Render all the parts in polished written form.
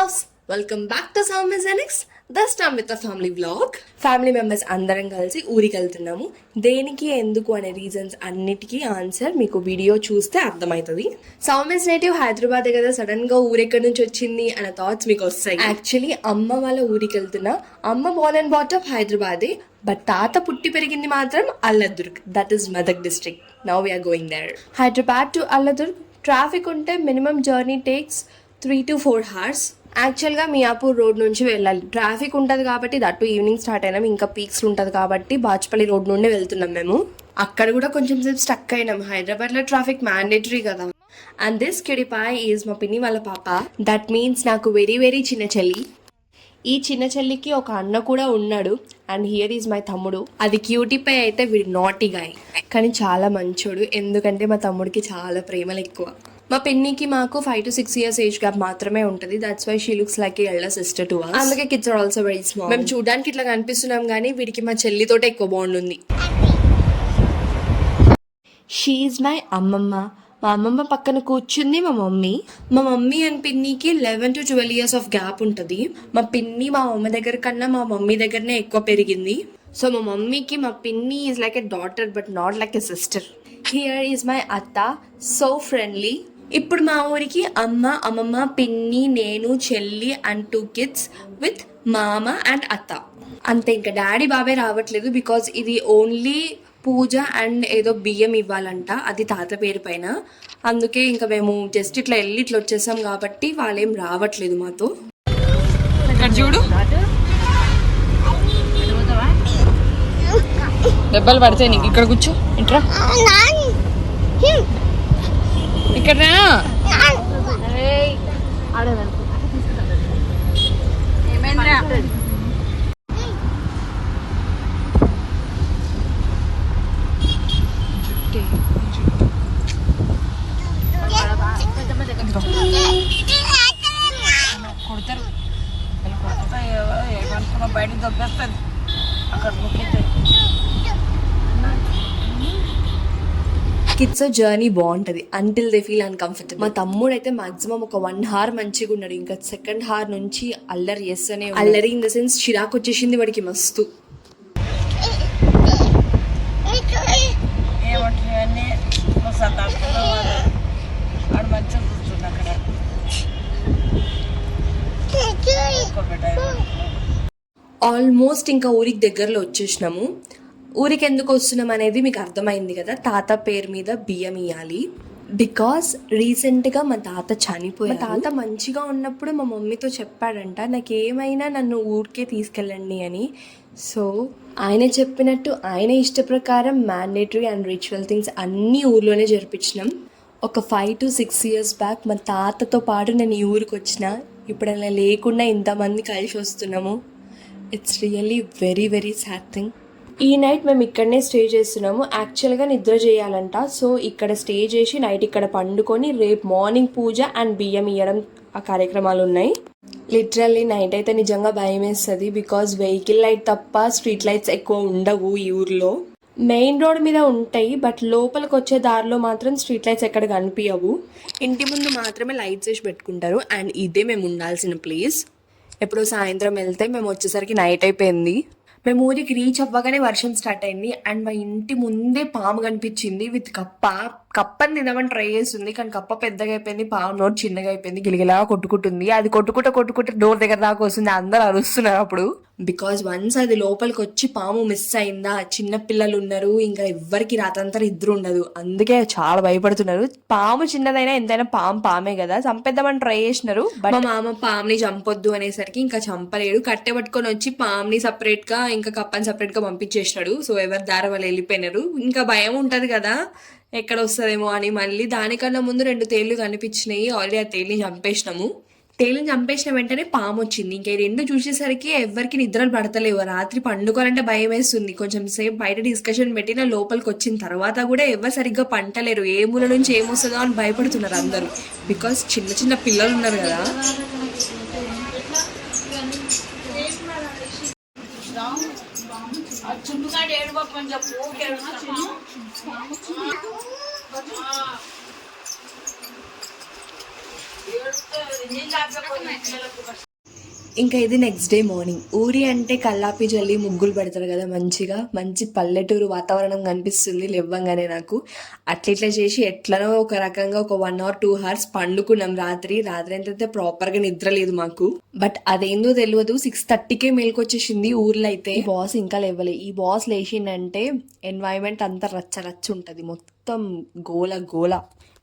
loves, welcome back to Sound Mechanics. This time with a family vlog. Family members అందరం కలిసి ఊరికి వెళ్తున్నాము. దేనికి ఎందుకు అనే రీజన్స్ అన్నిటికీ ఆన్సర్ మీకు వీడియో చూస్తే అర్థమవుతుంది. సౌమ్యస్ నేటివ్ హైదరాబాద్ కదా, సడన్ గా ఊరెక్కడి నుంచి వచ్చింది అనే థాట్స్ మీకు వస్తాయి. యాక్చువల్లీ అమ్మ వాళ్ళ ఊరికి వెళ్తున్నా. అమ్మ బోర్న్ అండ్ బాటప్ హైదరాబాదే, బట్ తాత పుట్టి పెరిగింది మాత్రం Alladurg, that is Medak district. Now we are going there. Hyderabad to Alladurg traffic ఉంటే minimum journey takes 3 to 4 hours. యాక్చువల్గా మియాపూర్ రోడ్ నుంచి వెళ్ళాలి. ట్రాఫిక్ ఉంటుంది కాబట్టి, దట్టు ఈవినింగ్ స్టార్ట్ అయినాం, ఇంకా పీక్స్ ఉంటుంది కాబట్టి బాచ్పల్లి రోడ్ నుండి వెళ్తున్నాం మేము. అక్కడ కూడా కొంచెం సేపు స్టక్ అయినాం. హైదరాబాద్లో ట్రాఫిక్ మ్యాండేటరీ కదా. అండ్ దిస్ కిడిపాయ్ ఈజ్ మా పిన్ని వాళ్ళ పాప. దట్ మీన్స్ నాకు వెరీ వెరీ చిన్న చెల్లి. ఈ చిన్న చెల్లికి ఒక అన్న కూడా ఉన్నాడు. అండ్ హియర్ ఈజ్ మై తమ్ముడు. అది క్యూటీపై అయితే వీడు నాటీ గాయ్, కానీ చాలా మంచోడు. ఎందుకంటే మా తమ్ముడికి చాలా ప్రేమలు ఎక్కువ. మా పిన్నికి మాకు 5 to 6 years ఏజ్ గ్యాప్ మాత్రమే ఉంటుంది. That's why she looks like elder sister to us. అందుకే kids are also very small. మేము చూడడానికి ఇట్లా కనిపిస్తున్నాం కానీ వీడికి మా చెల్లితోటే ఎక్కువ బాండ్ ఉంది. షీ ఈజ్ మై అమ్మమ్మ. మా అమ్మమ్మ పక్కన కూర్చుంది మా మమ్మీ. మా మమ్మీ అండ్ పిన్నికి 11 to 12 years ఆఫ్ గ్యాప్ ఉంటుంది. మా పిన్ని మా అమ్మ దగ్గర కన్నా మా మమ్మీ దగ్గరనే ఎక్కువ పెరిగింది. సో మా మమ్మీకి మా పిన్ని is like a daughter but not like a sister. Here is my అత్త, సో ఫ్రెండ్లీ. ఇప్పుడు మా ఊరికి అమ్మ, అమ్మమ్మ, పిన్ని, నేను, చెల్లి అండ్ 2 kids విత్ మామ అండ్ అత్త. అంతే, ఇంకా డాడీ బాబాయ్ రావట్లేదు బికాజ్ ఇది ఓన్లీ పూజ అండ్ ఏదో బియ్యం ఇవ్వాలంట, అది తాత పేరు పైన. అందుకే ఇంకా మేము జస్ట్ ఇట్లా వెళ్ళి ఇట్లా వచ్చేసాం కాబట్టి వాళ్ళేం రావట్లేదు మాతో. చూడు దెబ్బలు పడతాయి నీకు. ఇక్కడ కూర్చో, ఇంట్రా ఇక్కడ కొడతారు బయటకు దొబ్బేస్తుంది అక్కడ. కిడ్స్ జర్నీ బాగుంటుంది అంటిల్ దే ఫీల్ అన్కంఫర్టబుల్. మా తమ్ముడు అయితే మాక్సిమం ఒక 1 hour మంచిగా ఉన్నాడు. ఇంకా సెకండ్ హార్ నుంచి అల్లరి చేస్తూనే, అల్లరి ఇన్ ద సెన్స్ చిరాకు వచ్చేసింది వాడికి మస్తు. ఆల్మోస్ట్ ఇంకా ఊరికి దగ్గరలో వచ్చేసినాము. ఊరికి ఎందుకు వస్తున్నాం అనేది మీకు అర్థమైంది కదా. తాత పేరు మీద బియ్యం ఇవ్వాలి. బికాస్ రీసెంట్గా మా తాత చనిపోయారు. మా తాత మంచిగా ఉన్నప్పుడు మా మమ్మీతో చెప్పాడంట, నాకేమైనా నన్ను ఊరికే తీసుకెళ్ళండి అని. సో ఆయన చెప్పినట్టు ఆయన ఇష్ట ప్రకారం మ్యాండేటరీ అండ్ రిచువల్ థింగ్స్ అన్నీ ఊర్లోనే జరిపించినాం. ఒక 5 to 6 years బ్యాక్ మా తాతతో పాటు నేను ఈ ఊరికి వచ్చిన. ఇప్పుడు అలా లేకుండా ఇంతమంది కలిసి వస్తున్నాము. It's really very very sad thing. ఈ నైట్ మేము ఇక్కడనే స్టే చేస్తున్నాము. యాక్చువల్గా నిద్ర చేయాలంట. సో ఇక్కడ స్టే చేసి నైట్ ఇక్కడ పండుకొని రేపు మార్నింగ్ పూజ అండ్ బియ్యం ఇవ్వడం ఆ కార్యక్రమాలు ఉన్నాయి. లిటరల్లీ నైట్ అయితే నిజంగా భయం వేస్తుంది. బికాజ్ వెహికల్ లైట్ తప్ప స్ట్రీట్ లైట్స్ ఎక్కువ ఉండవు ఈ ఊర్లో. మెయిన్ రోడ్ మీద ఉంటాయి బట్ లోపలికి వచ్చే దారిలో మాత్రం స్ట్రీట్ లైట్స్ ఎక్కడ కనిపించవు. ఇంటి ముందు మాత్రమే లైట్స్ వేసి పెట్టుకుంటారు. అండ్ ఇదే మేము ఉండాల్సిన ప్లేస్. ఎప్పుడో సాయంత్రం వెళ్తే మేము వచ్చేసరికి నైట్ అయిపోయింది. మేము ఊరికి రీచ్ అవ్వగానే వర్షం స్టార్ట్ అయింది. అండ్ మా ఇంటి ముందే పాము కనిపించింది విత్ కప్పని తినమని ట్రై చేస్తుంది, కానీ కప్ప పెద్దగా అయిపోయింది, పాము నోట్ చిన్నగా అయిపోయింది, గిలిగిలా కొట్టుకుంటుంది. అది కొట్టుకుంటే డోర్ దగ్గర దాకా వస్తుంది. అందరు అరుస్తున్నారు అప్పుడు. బికాజ్ వన్స్ అది లోపలికి వచ్చి పాము మిస్ అయిందా, చిన్న పిల్లలు ఉన్నారు, ఇంకా ఎవ్వరికి రాత్రంతా ఇద్దరు ఉండదు. అందుకే చాలా భయపడుతున్నారు. పాము చిన్నదైనా ఎంతైనా పామే కదా, చంపేద్దామని ట్రై చేసినారు. బట్ మా మామ పాముని చంపొద్దు అనేసరికి ఇంకా చంపలేడు. కట్టె పట్టుకొని వచ్చి పాముని సపరేట్ గా ఇంకా కప్పని సపరేట్ గా పంపించేసినాడు. సో ఎవరి దారి వాళ్ళు వెళ్ళిపోయినారు. ఇంకా భయం ఉంటది కదా ఎక్కడ వస్తుందేమో అని. మళ్ళీ దానికన్నా ముందు 2 తేళ్లు కనిపించినాయి. ఆల్రెడీ ఆ తేలిని చంపేసినాము. తేలిని చంపేసిన వెంటనే పాము వచ్చింది. ఇంకా 2 చూసేసరికి ఎవరికి నిద్రలు పడతలేవు. రాత్రి పండుకోవాలంటే భయం వేస్తుంది. కొంచెం సేపు బయట డిస్కషన్ పెట్టిన లోపలికి వచ్చిన తర్వాత కూడా ఎవరు సరిగ్గా పంటలేరు. ఏ మూల నుంచి ఏమొస్తుందో అని భయపడుతున్నారు అందరూ. బికాస్ చిన్న చిన్న పిల్లలు ఉన్నారు కదా. ఇంకా ఇది నెక్స్ట్ డే మార్నింగ్. ఊరి అంటే కల్లాపి జల్లి ముగ్గులు పెడతారు కదా, మంచిగా మంచి పల్లెటూరు వాతావరణం కనిపిస్తుంది లేవ్వంగానే నాకు. అట్లా చేసి ఎట్లనో ఒక రకంగా ఒక 1 or 2 hours పండుకున్నాం. రాత్రి అంతా ప్రాపర్గా నిద్ర లేదు మాకు. బట్ అదేందో తెలియదు, 6:30కే మేలుకొచ్చేసింది. ఊర్లో అయితే ఈ బాస్ ఇంకా లేవలే. ఈ బాస్ లేచిందంటే ఎన్వైరన్మెంట్ అంతా రచ్చ ఉంటది, మొత్తం గోల.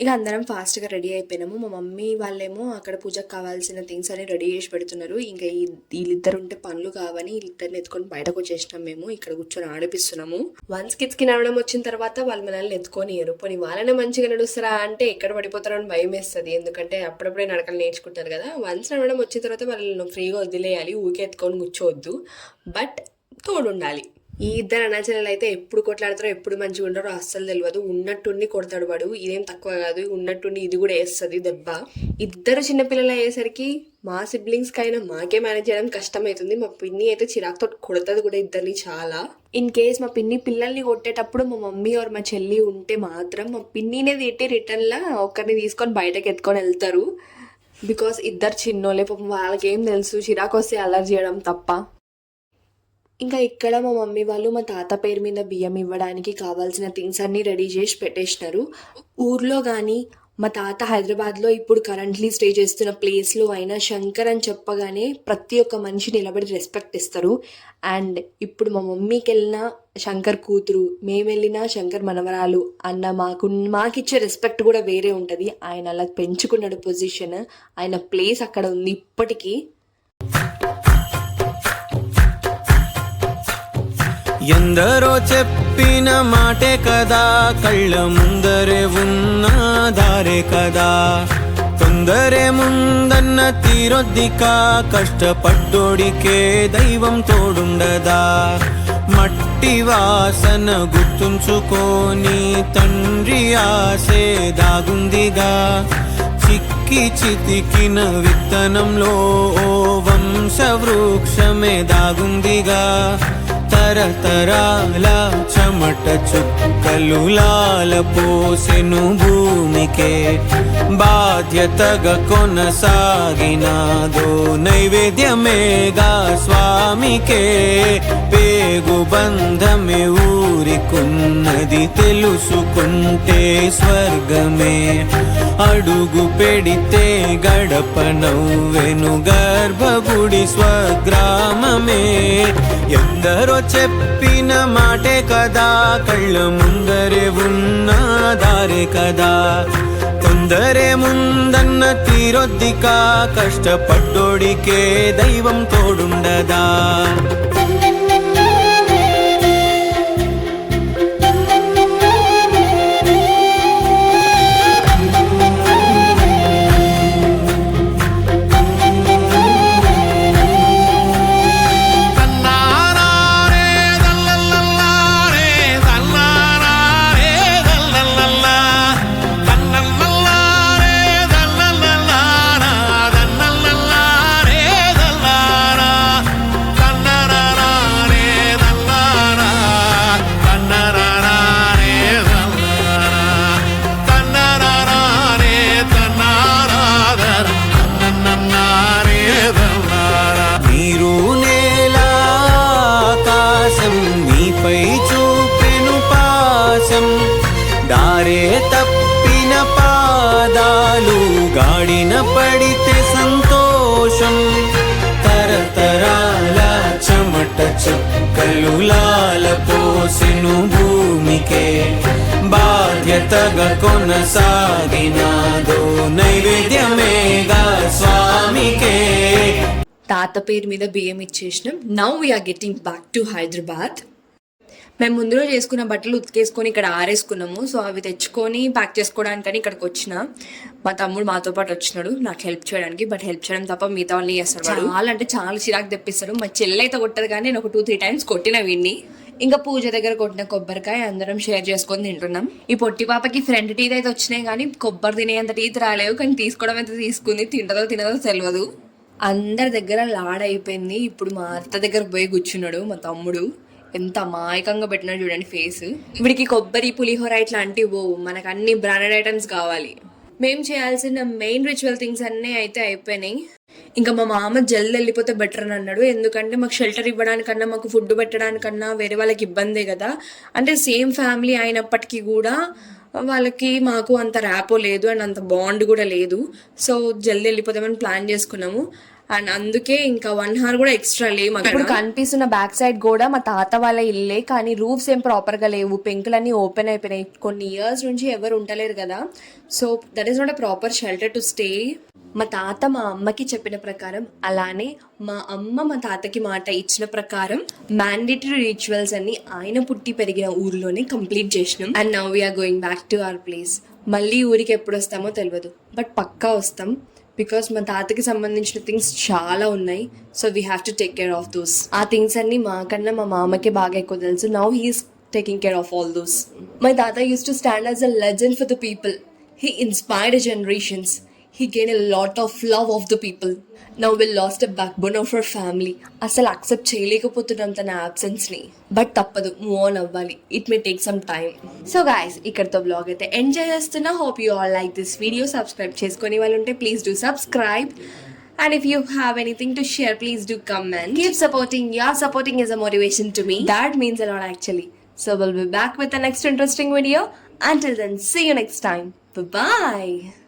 ఇక అందరం ఫాస్ట్గా రెడీ అయిపోయినాము. మా మమ్మీ వాళ్ళేమో అక్కడ పూజకు కావాల్సిన థింగ్స్ అని రెడీ చేసి పెడుతున్నారు. ఇంకా వీళ్ళిద్దరు ఉంటే పనులు కావని వీళ్ళిద్దరిని ఎత్తుకొని బయటకు వచ్చేసినాం. మేము ఇక్కడ కూర్చొని ఆడిపిస్తున్నాము. వన్స్ కిడ్స్కి నడవడం వచ్చిన తర్వాత వాళ్ళు మనల్ని ఎత్తుకొని పోనీ వాళ్ళనే మంచిగా నడుస్తారా అంటే ఎక్కడ పడిపోతారో అని భయం వేస్తుంది. ఎందుకంటే అప్పుడప్పుడే నడకలు నేర్చుకుంటారు కదా. వన్స్ నడవడం వచ్చిన తర్వాత వాళ్ళని ఫ్రీగా వదిలేయాలి, ఊకే ఎత్తుకొని కూర్చోవద్దు. బట్ తోడుండాలి. ఈ ఇద్దరు అనాచనలు అయితే ఎప్పుడు కొట్లాడతారో ఎప్పుడు మంచిగా ఉంటారో అస్సలు తెలియదు. ఉన్నట్టుండి కొడతాడు వాడు, ఇదేం తక్కువ కాదు. ఉన్నట్టుండి ఇది కూడా వేస్తుంది దెబ్బ. ఇద్దరు చిన్నపిల్లలు అయ్యేసరికి మా సిబ్లింగ్స్ కైనా మాకే మేనేజ్ చేయడం కష్టమవుతుంది. మా పిన్ని అయితే చిరాకుతో కొడుతుంది కూడా ఇద్దరిని చాలా. ఇన్ కేస్ మా పిన్ని పిల్లల్ని కొట్టేటప్పుడు మా మమ్మీ ఆర్ మా చెల్లి ఉంటే మాత్రం మా పిన్నినే తిట్టి రిటర్న్లా ఒకరిని తీసుకొని బయటకు ఎత్తుకొని వెళ్తారు. బికాస్ ఇద్దరు చిన్నోళ్ళే, పాపం వాళ్ళకి ఏం తెలుసు, చిరాకు వస్తే అల్లరి చేయడం తప్ప. ఇంకా ఇక్కడ మా మమ్మీ వాళ్ళు మా తాత పేరు మీద బియ్యం ఇవ్వడానికి కావాల్సిన థింగ్స్ అన్నీ రెడీ చేసి పెట్టేసినారు. ఊర్లో కానీ మా తాత హైదరాబాద్లో ఇప్పుడు కరెంట్లీ స్టే చేస్తున్న ప్లేస్లో అయినా శంకర్ అని చెప్పగానే ప్రతి ఒక్క మనిషి నిలబడి రెస్పెక్ట్ ఇస్తారు. అండ్ ఇప్పుడు మా మమ్మీకి వెళ్ళినా శంకర్ కూతురు, మేము వెళ్ళినా శంకర్ మనవరాలు అన్న మాకిచ్చే రెస్పెక్ట్ కూడా వేరే ఉంటుంది. ఆయన అలా పెంచుకున్నాడు పొజిషన్, ఆయన ప్లేస్ అక్కడ ఉంది ఇప్పటికీ. ఎందరో చెప్పిన మాటే కదా, కళ్ళ ముందరే ఉన్న దారే కదా. తొందరే ముందన్న తీరొద్దిక, కష్టపడ్డోడికే దైవం తోడుండదా. మట్టి వాసన గుర్తుంచుకోని తండ్రి ఆసే దాగుందిగా. చిక్కి చితికిన విత్తనంలో ఓ వంశవృక్షమే దాగుందిగా. తరతరాల చెమట చుక్కలు లాల పోసెను భూమికే. బాధ్యతగా కొనసాగినాదో నైవేద్యమేగా స్వామికే. పేగు బంధమే ఊరికున్నది తెలుసుకుంటే స్వర్గమే. అడుగు పెడితే గడప నవ్వెను గర్భగుడి స్వగ్రామమే. ఎందరో చెప్పిన మాటే కదా, కళ్ళ ముందరే ఉన్న దారే కదా. తొందరే ముందన్న తీరొద్దిక, కష్టపడ్డోడికే దైవం తోడుండదా. దారే తప్పిన పాదాలు గాడిన పడితే సంతోషం. తరతరాల చెమట చుక్కలు లాల పోసెను భూమికే. బాధ్యతగా కొనసాగినాదో నైవేద్యమేగా స్వామికే. తాత పేరు మీద బియ్యం ఇచ్చేసినాం. Now we're getting back to Hyderabad. మేము ముందు రోజు చేసుకున్న బట్టలు ఉతికేసుకొని ఇక్కడ ఆరేసుకున్నాము. సో అవి తెచ్చుకొని ప్యాక్ చేసుకోవడానికని ఇక్కడికి వచ్చిన. మా తమ్ముడు మాతో పాటు వచ్చినాడు నాకు హెల్ప్ చేయడానికి. బట్ హెల్ప్ చేయడం తప్ప మిగతా వాళ్ళని చేస్తాడు. చాలా అంటే చాలా చిరాకు తెప్పిస్తాడు. మా చెల్లి అయితే కొట్టదు కానీ నేను ఒక 2-3 times కొట్టిన వీడిని. ఇంకా పూజ దగ్గర కొట్టిన కొబ్బరికాయ అందరం షేర్ చేసుకొని తింటున్నాం. ఈ పొట్టి పాపకి ఫ్రంట్ టీత్ అయితే వచ్చినాయి కానీ కొబ్బరి తినేంత టీత్ రాలేవు. కానీ తీసుకోవడం అయితే తీసుకుంది, తింటదో తినదో తెలియదు. అందరి దగ్గర లాడైపోయింది. ఇప్పుడు మా అత్త దగ్గర పోయి కూర్చున్నాడు మా తమ్ముడు. ఎంత అమాయకంగా పెట్టినా చూడండి ఫేస్. ఇప్పటికి కొబ్బరి పులిహోర ఇట్లాంటివి పోవు, మనకు అన్ని బ్రాండెడ్ ఐటమ్స్ కావాలి. మేము చేయాల్సిన మెయిన్ రిచువల్ థింగ్స్ అన్నీ అయితే అయిపోయినాయి. ఇంకా మా మామ జల్ది వెళ్ళిపోతే బెటర్ అని అన్నాడు. ఎందుకంటే మాకు షెల్టర్ ఇవ్వడానికన్నా, మాకు ఫుడ్ పెట్టడానికన్నా వేరే వాళ్ళకి ఇబ్బందే కదా. అంటే సేమ్ ఫ్యామిలీ అయినప్పటికీ కూడా వాళ్ళకి మాకు అంత ర్యాపో లేదు అండ్ అంత బాండ్ కూడా లేదు. సో జల్దీ వెళ్ళిపోతామని ప్లాన్ చేసుకున్నాము. అండ్ అందుకే ఇంకా 1 hour కూడా ఎక్స్ట్రా లేవు. ఇప్పుడు కనిపిస్తున్న బ్యాక్ సైడ్ కూడా మా తాత వాళ్ళ ఇల్లే, కానీ రూఫ్స్ ఏం ప్రాపర్ గా లేవు, పెంకులన్నీ ఓపెన్ అయిపోయినాయి. కొన్ని ఇయర్స్ నుంచి ఎవరు ఉండలేరు కదా. So that is not a proper shelter to stay. మా తాత మా అమ్మకి చెప్పిన ప్రకారం, అలానే మా అమ్మ మా తాతకి మాట ఇచ్చిన ప్రకారం మ్యాండేటరీ రిచువల్స్ అన్ని ఆయన పుట్టి పెరిగిన ఊర్లోనే కంప్లీట్ చేసినాం. And now we are going back to our place. మళ్ళీ ఊరికి ఎప్పుడు వస్తామో తెలియదు, బట్ పక్కా వస్తాం. బికాస్ మా తాతకి సంబంధించిన థింగ్స్ చాలా ఉన్నాయి. So we have to take care of those. ఆ థింగ్స్ అన్ని మాకన్నా మా మామకి బాగా ఎక్కువ తెలుసు. Now he's taking care of all those. My తాత used to stand as a legend for the people. He inspired generations. He gained a lot of love of the people. Now we lost a backbone of our family. అసలు accept చేయలేకపోతున్నాం తన absence-ని. But తప్పదు, move on అవ్వాలి. It may take some time. So guys, ఇక్కడతో blog అయితే enjoy చేస్తున్నా. Hope you all like this video. Subscribe చేసుకునే వాళ్ళు ఉంటే please do subscribe. And if you have anything to share, please do comment. Keep supporting. Your supporting is a motivation to me. That means a lot actually. So we'll be back with the next interesting video. Until then, see you next time. Bye-bye.